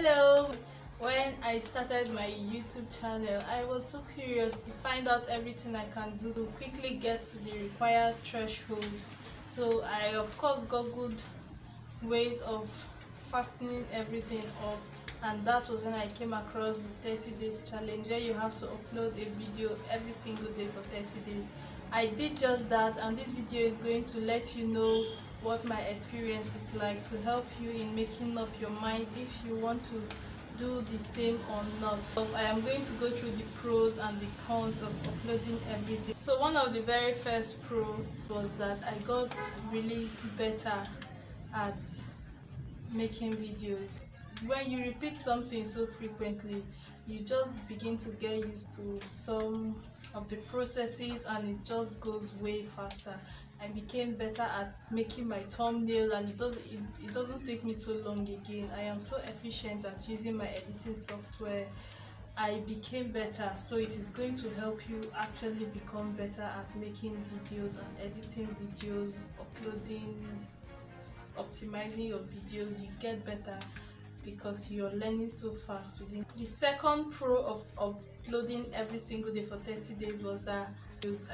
Hello! When I started my YouTube channel, I was so curious to find out everything I can do to quickly get to the required threshold. So I of course googled ways of fastening everything up, and that was when I came across the 30 days challenge where you have to upload a video every single day for 30 days. I did just that, and this video is going to let you know what my experience is like to help you in making up your mind if you want to do the same or not. So I am going to go through the pros and the cons of uploading every day. So one of the very first pro was that I got really better at making videos. When you repeat something so frequently, you just begin to get used to some of the processes and it just goes way faster. I became better at making my thumbnail, and it doesn't take me so long again. I am so efficient at using my editing software. I became better, so it is going to help you actually become better at making videos and editing videos, uploading, optimizing your videos. You get better because you're learning so fast within. The second pro of uploading every single day for 30 days was that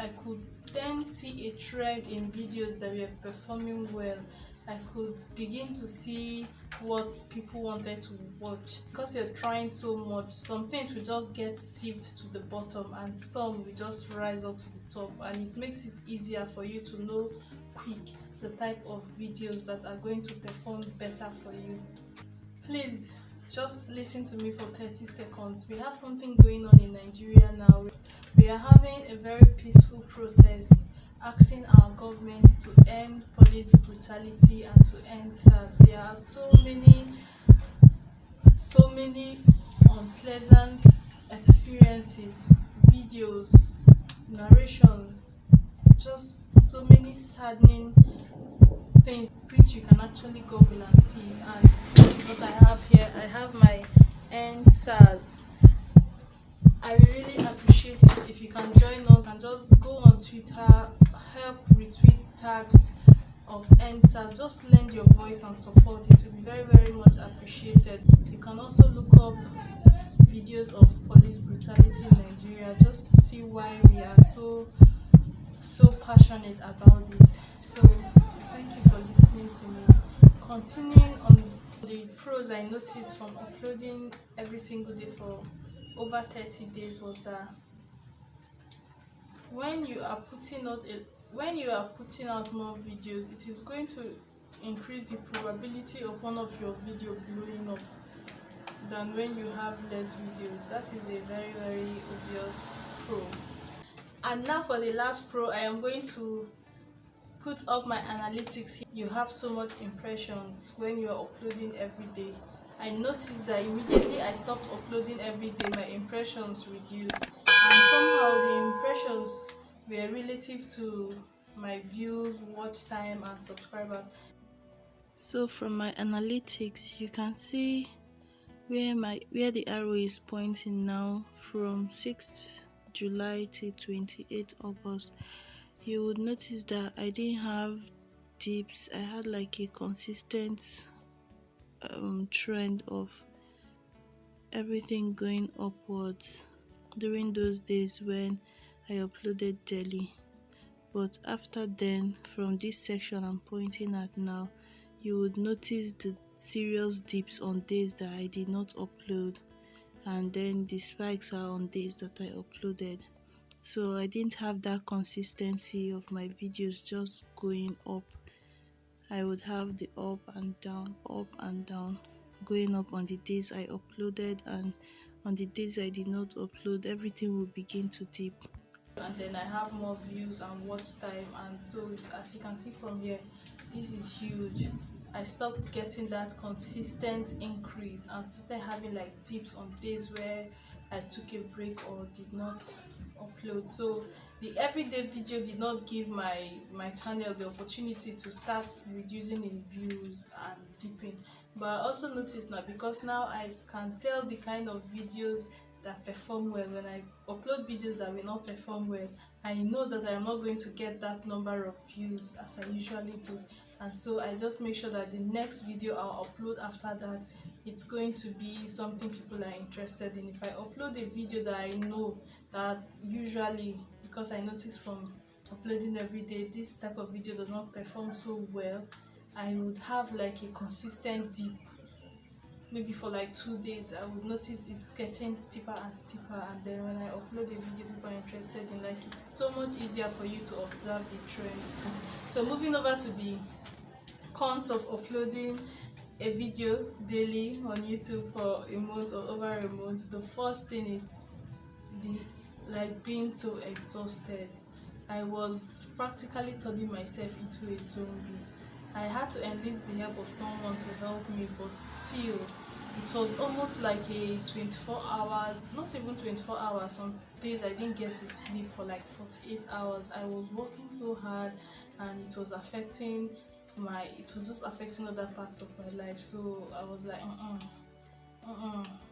I could then see a trend in videos that were performing well. I could begin to see what people wanted to watch. Because you're trying so much, some things will just get sieved to the bottom and some will just rise up to the top, and it makes it easier for you to know quick the type of videos that are going to perform better for you. Please just listen to me for 30 seconds. We have something going on in Nigeria now. We are having a very peaceful protest asking our government to end police brutality and to end SARS. There are so many unpleasant experiences, videos, narrations, just so many saddening things which you can actually Google and see. And this is what I have here. I have my End SARS. I really appreciate it if you can join us and just go on Twitter, help retweet tags of End SARS. Just lend your voice and support. It will be very, very much appreciated. You can also look up videos of police brutality in Nigeria just to see why we are so passionate about this. So thank you for listening to me. Continuing on the pros I noticed from uploading every single day for over 30 days was that when you are putting out more videos, it is going to increase the probability of one of your video blowing up than when you have less videos. That is a very, very obvious pro. And now for the last pro, I am going to put up my analytics here. You have so much impressions when you are uploading every day. I noticed that immediately I stopped uploading every day, my impressions reduced, and somehow the impressions were relative to my views, watch time, and subscribers. So from my analytics, you can see where the arrow is pointing now from 6th July to 28th August. You would notice that I didn't have dips. I had like a consistent trend of everything going upwards during those days when I uploaded daily. But after then, from this section I'm pointing at now, you would notice the serious dips on days that I did not upload, and then the spikes are on days that I uploaded. So I didn't have that consistency of my videos just going up. I would have the up and down, going up on the days I uploaded, and on the days I did not upload, everything will begin to dip. And then I have more views and watch time, and so as you can see from here, this is huge. I stopped getting that consistent increase and started having like dips on days where I took a break or did not upload. So the everyday video did not give my channel the opportunity to start reducing in views and dipping. But I also noticed now, because now I can tell the kind of videos that perform well. When I upload videos that will not perform well, I know that I am not going to get that number of views as I usually do, and so I just make sure that the next video I'll upload after that it's going to be something people are interested in. If I upload a video that I know that usually, because I notice from uploading every day, this type of video does not perform so well, I would have like a consistent dip. Maybe for like 2 days I would notice it's getting steeper and steeper, and then when I upload a video people are interested in, like, it's so much easier for you to observe the trend. So moving over to the cons of uploading a video daily on YouTube for a month or over a month. The first thing is the being so exhausted. I was practically turning myself into a zombie. I had to enlist the help of someone to help me, but still it was almost like a 24 hours, not even 24 hours. Some days I didn't get to sleep for like 48 hours. I was working so hard, and it was just affecting other parts of my life. So I was like,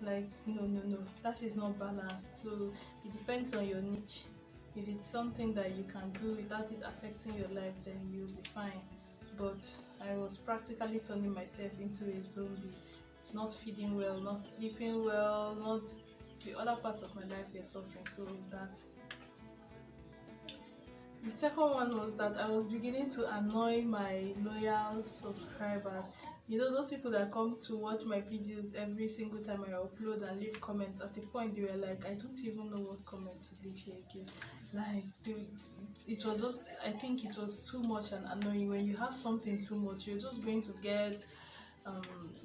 like, no, that is not balanced. So it depends on your niche. If it's something that you can do without it affecting your life, then you'll be fine. But I was practically turning myself into a zombie, not feeding well, not sleeping well, not the other parts of my life were suffering. So that. The second one was that I was beginning to annoy my loyal subscribers. You know, those people that come to watch my videos every single time I upload and leave comments. At a point they were like, I don't even know what comment to leave here again. Like, it was just, I think it was too much and annoying. When you have something too much, you're just going to get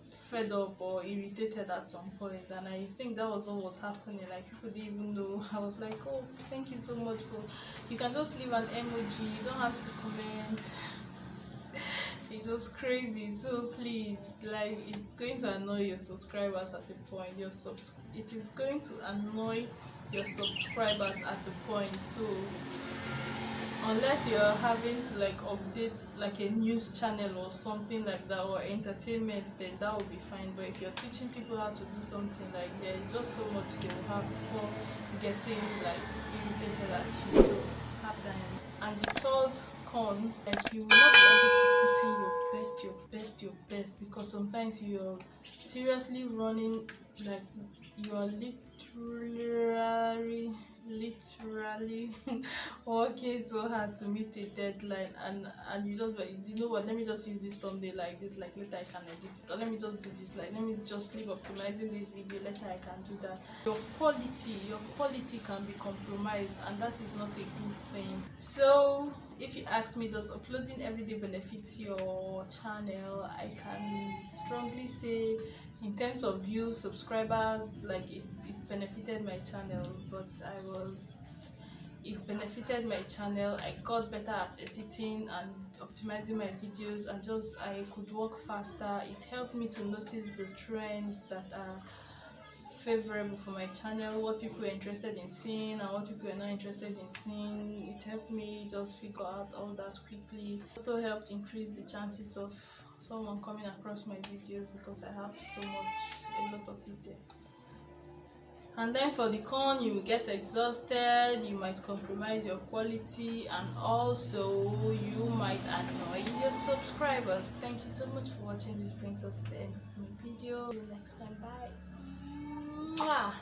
fed up or irritated at some point, and I think that was what was happening. Like, people didn't even know. I was like, oh, thank you so much for, you can just leave an emoji, you don't have to comment. It was crazy. So please, like, it's going to annoy your subscribers at the point it is going to annoy your subscribers at the point. So unless you're having to like update like a news channel or something like that, or entertainment, then that will be fine. But if you're teaching people how to do something, like, there's just so much they will have before getting like irritated at you. So have that. And the third con, like, you will not be able to put in your best, because sometimes you're seriously running, like, you're literally working so hard to meet a deadline, and you just, like, you know what, let me just use this thumbnail like this, like, later I can edit it, or let me just do this, like, let me just leave optimizing this video, later I can do that. Your quality can be compromised, and that is not a good thing. So if you ask me, does uploading everyday benefit your channel? I can strongly say, in terms of views, subscribers, like, it benefited my channel. But it benefited my channel. I got better at editing and optimizing my videos, and I could work faster. It helped me to notice the trends that are favorable for my channel, what people are interested in seeing and what people are not interested in seeing. It helped me just figure out all that quickly. It also helped increase the chances of someone coming across my videos, because I have a lot of it there. And then for the con, you will get exhausted, you might compromise your quality, and also you might annoy your subscribers. Thank you so much for watching. This brings us to the end of my video. See you next time. Bye. Mwah.